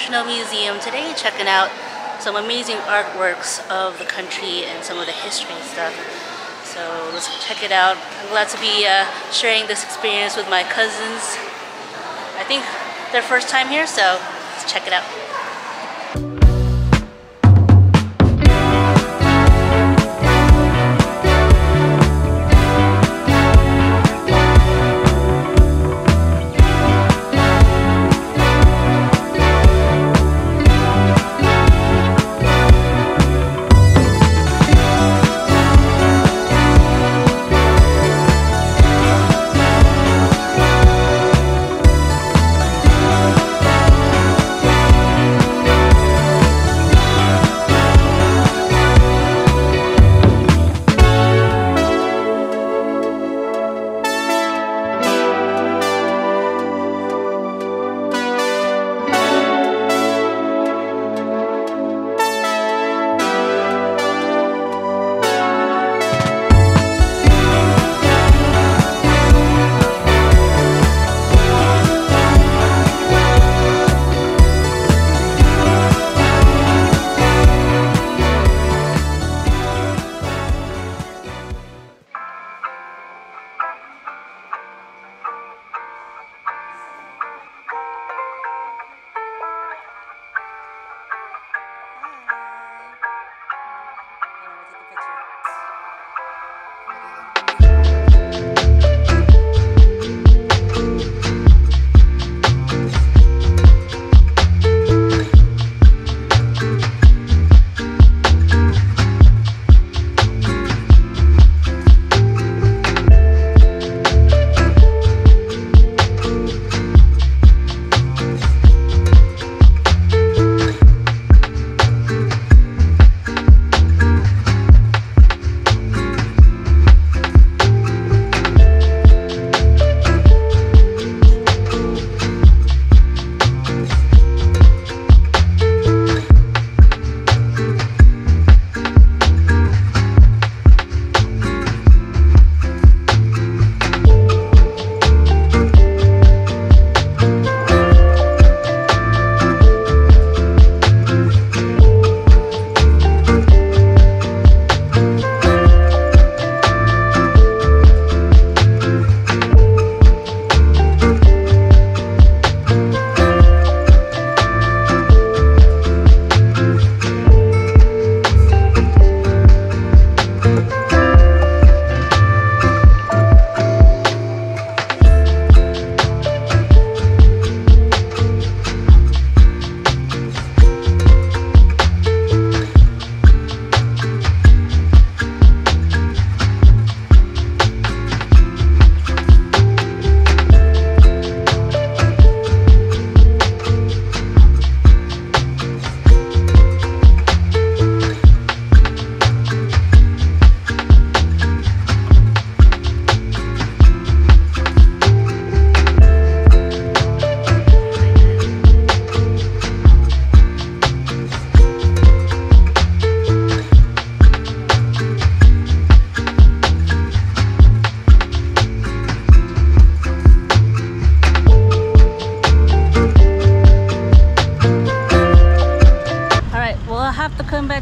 National Museum today, checking out some amazing artworks of the country and some of the history and stuff. So let's check it out. I'm glad to be sharing this experience with my cousins. I think their first time here, so let's check it out.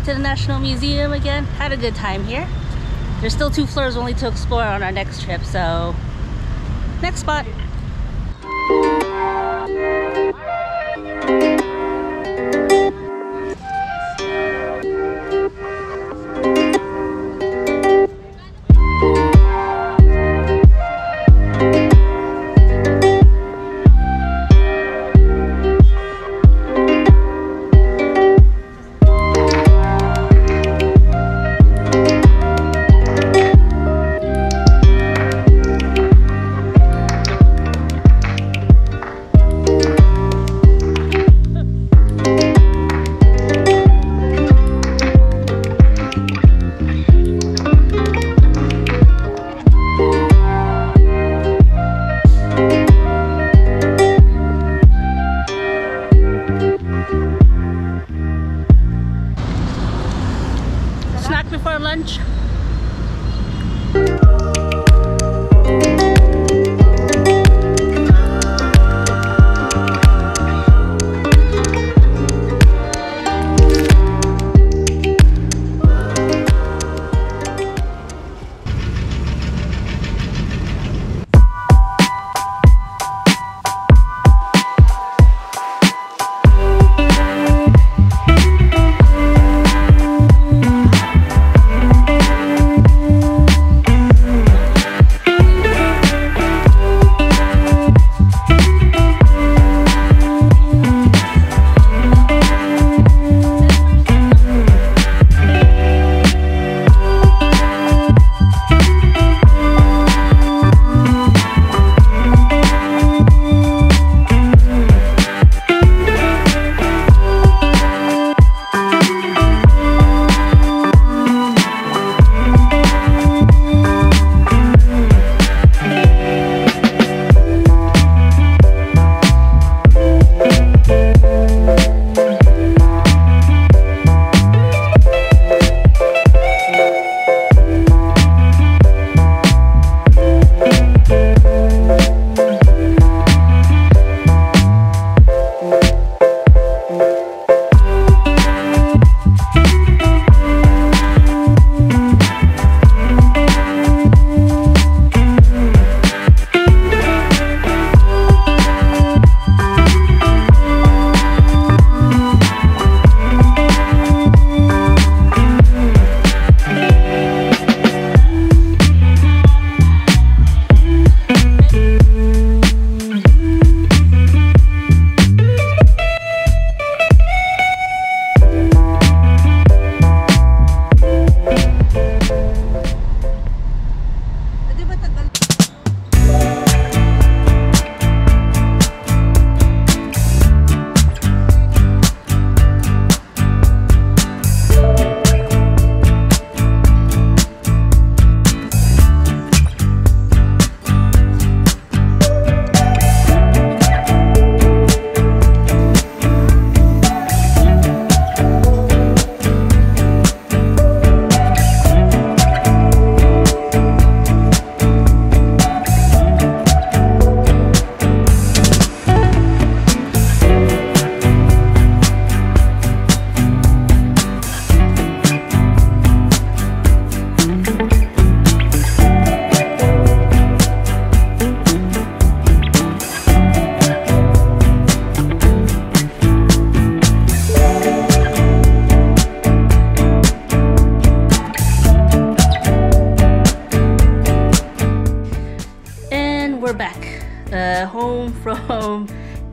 To the National Museum again. Had a good time here. There's still 2 floors only to explore on our next trip, so next spot. Before lunch.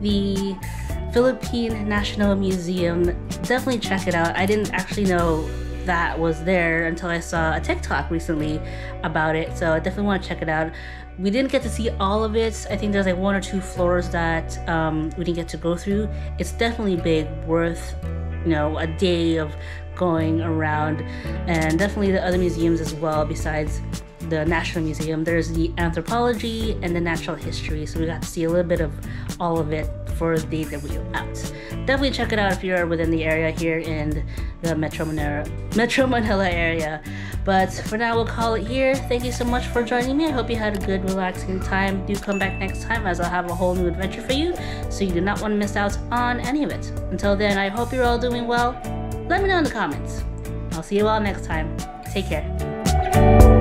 the Philippine National Museum. Definitely check it out. I didn't actually know that was there until I saw a TikTok recently about it, so I definitely want to check it out. We didn't get to see all of it. I think there's like 1 or 2 floors that we didn't get to go through. It's definitely big, worth, you know, a day of going around. And definitely the other museums as well besides the National Museum. There's the anthropology and the natural history, so we got to see a little bit of all of it for the day that we were out. Definitely check it out if you're within the area here in the Metro Manila area. But for now, we'll call it here. Thank you so much for joining me. I hope you had a good, relaxing time. Do come back next time, as I'll have a whole new adventure for you, so you do not want to miss out on any of it. Until then, I hope you're all doing well. Let me know in the comments. I'll see you all next time. Take care.